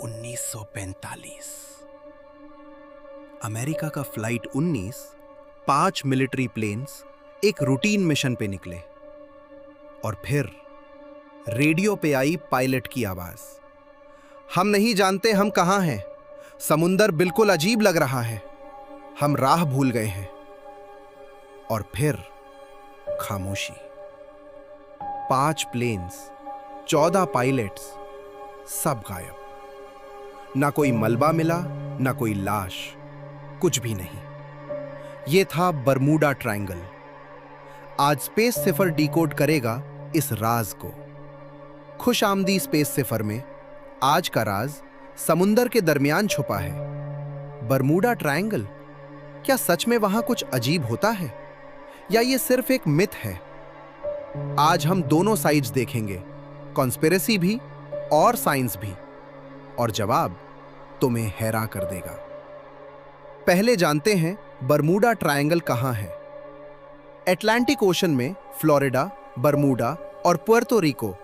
1945। America का flight 19 5 military planes एक routine mission पे निकले और फिर रेडियो पे आई पायलट की आवाज। हम नहीं जानते हम कहां हैं, समुंदर बिल्कुल अजीब लग रहा है, हम राह भूल गए हैं। और फिर खामोशी। 5 प्लेन्स, 14 पायलट्स, सब गायब। ना कोई मलबा मिला, ना कोई लाश, कुछ भी नहीं। यह था बरमूडा ट्रायंगल। आज स्पेस सिफर डिकोड करेगा इस राज को। खुश आमदी स्पेस सिफर में आज का राज समुंदर के दरमियान छुपा है। बरमूडा ट्रायंगल, क्या सच में वहां कुछ अजीब होता है या ये सिर्फ एक मिथ है? आज हम दोनों साइड्स देखेंगे, कॉन्स्पिरेसी भी और साइंस भी, और जवाब तुम्हें हैरान कर देगा। पहले जानते हैं बरमूडा ट्रायंगल कहां है। अटलांटिक ओशन में फ्लोरिडा, बरमूडा और पुर्तो रिको,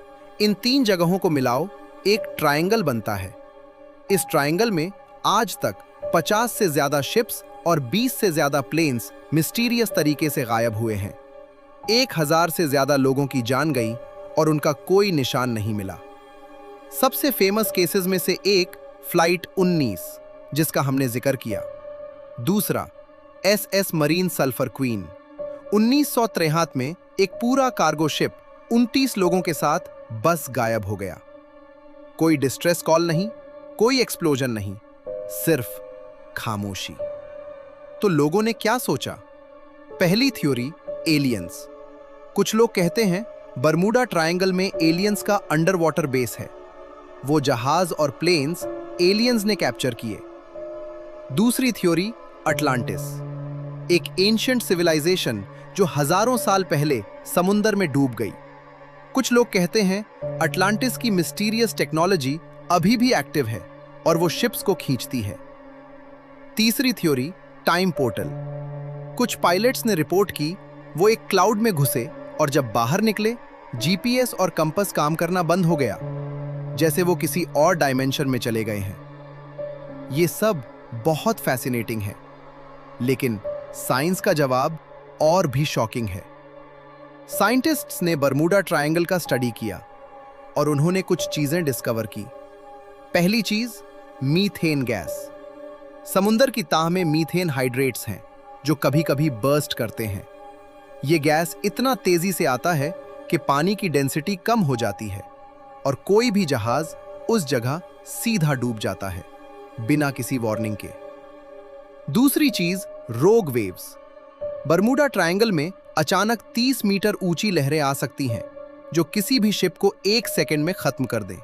इन 3 जगहों को मिलाओ एक ट्रायंगल बनता है। इस ट्रायंगल में आज तक 50 से ज्यादा शिप्स और 20 से ज्यादा प्लेन्स मिस्टीरियस तरीके से गायब हुए हैं। 1000 से ज्यादा लोगों की जान गई और उनका कोई निशान नहीं मिला। सबसे फेमस केसेस में से एक फ्लाइट 19, जिसका हमने जिक्र किया। दूसरा SS मरीन सल्फर क्वीन। 1963 में एक पूरा कार्गो शिप 29 लोगों के साथ बस गायब हो गया। कोई डिस्ट्रेस कॉल नहीं, कोई एक्सप्लोजन नहीं, सिर्फ खामोशी। तो लोगों ने क्या सोचा? पहली थ्योरी, एलियंस। कुछ लोग कहते हैं बरमूडा ट्रायंगल में एलियंस का अंडर वाटर बेस है। वो जहाज और प्लेन्स एलियंस ने कैप्चर किए। दूसरी थ्योरी, अटलांटिस, एक एंशिएंट सिविलाइजेशन जो हजारों साल पहले समुंदर में डूब गई। कुछ लोग कहते हैं अटलांटिस की मिस्टीरियस टेक्नोलॉजी अभी भी एक्टिव है और वो शिप्स को खींचती है। तीसरी थ्योरी, टाइम पोर्टल। कुछ पायलट्स ने रिपोर्ट की वो एक क्लाउड में घुसे और जब बाहर निकले GPS और कंपास काम करना बंद हो गया, जैसे वो किसी और डायमेंशन में चले गए हैं। ये सब बहुत फैसिनेटिंग है, लेकिन साइंस का जवाब और भी शॉकिंग है। साइंटिस्ट्स ने बरमूडा ट्रायंगल का स्टडी किया और उन्होंने कुछ चीजें डिस्कवर की। पहली चीज, मीथेन गैस। समुंदर की ताह में मीथेन हाइड्रेट्स हैं जो कभी-कभी बर्स्ट करते हैं। ये गैस इतना तेजी से आता है कि पानी की डेंसिटी कम हो जाती है और कोई भी जहाज उस जगह सीधा डूब जाता है बिना किसी वार्निंग के। दूसरी चीज, रोग वेव्स। बरमूडा ट्रायंगल में अचानक 30 मीटर ऊंची लहरें आ सकती हैं जो किसी भी शिप को 1 सेकंड में खत्म कर दें।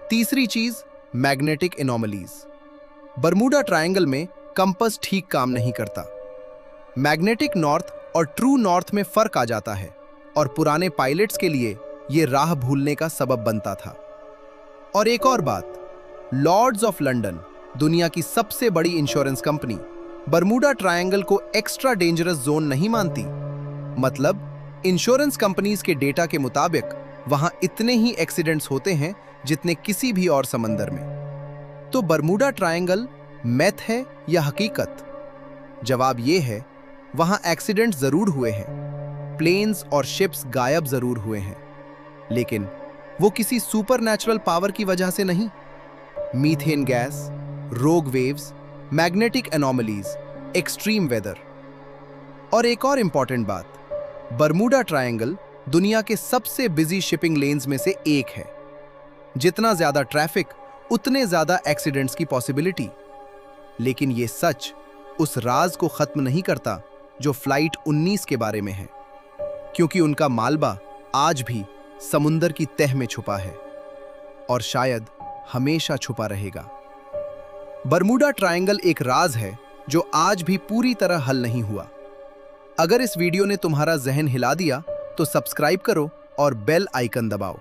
तीसरी चीज, मैग्नेटिक एनोमलीज। बरमूडा ट्रायंगल में कंपास ठीक काम नहीं करता। मैग्नेटिक नॉर्थ और ट्रू नॉर्थ में फर्क आ जाता है और पुराने पायलट्स के लिए यह राह भूलने का सबब बनता था। और एक और बात, लॉर्ड्स ऑफ लंदन, दुनिया की सबसे बड़ी इंश्योरेंस कंपनी, बरमूडा ट्रायंगल को एक्स्ट्रा डेंजरस जोन नहीं मानती। मतलब इंश्योरेंस कंपनीज के डेटा के मुताबिक वहां इतने ही एक्सीडेंट्स होते हैं जितने किसी भी और समंदर में। तो बरमूडा ट्रायंगल मैथ है या हकीकत? जवाब यह है, वहां एक्सीडेंट जरूर हुए हैं, प्लेन्स और शिप्स गायब जरूर हुए हैं, लेकिन वो किसी सुपरनैचुरल पावर की वजह से नहीं। Methane gas, rogue waves, magnetic anomalies, extreme weather. और एक और इंपॉर्टेंट बात, बरमूडा ट्रायंगल दुनिया के सबसे बिजी शिपिंग लेन्स में से एक है। जितना ज्यादा ट्रैफिक, उतने ज्यादा एक्सीडेंट्स की पॉसिबिलिटी। लेकिन यह सच उस राज को खत्म नहीं करता जो फ्लाइट 19 के बारे में है, क्योंकि उनका मालबा आज भी समुंदर की तह में छुपा है और शायद हमेशा छुपा रहेगा। बरमूडा ट्रायंगल एक राज है जो आज भी पूरी तरह हल नहीं हुआ। अगर इस वीडियो ने तुम्हारा जहन हिला दिया तो सब्सक्राइब करो और बेल आइकन दबाओ।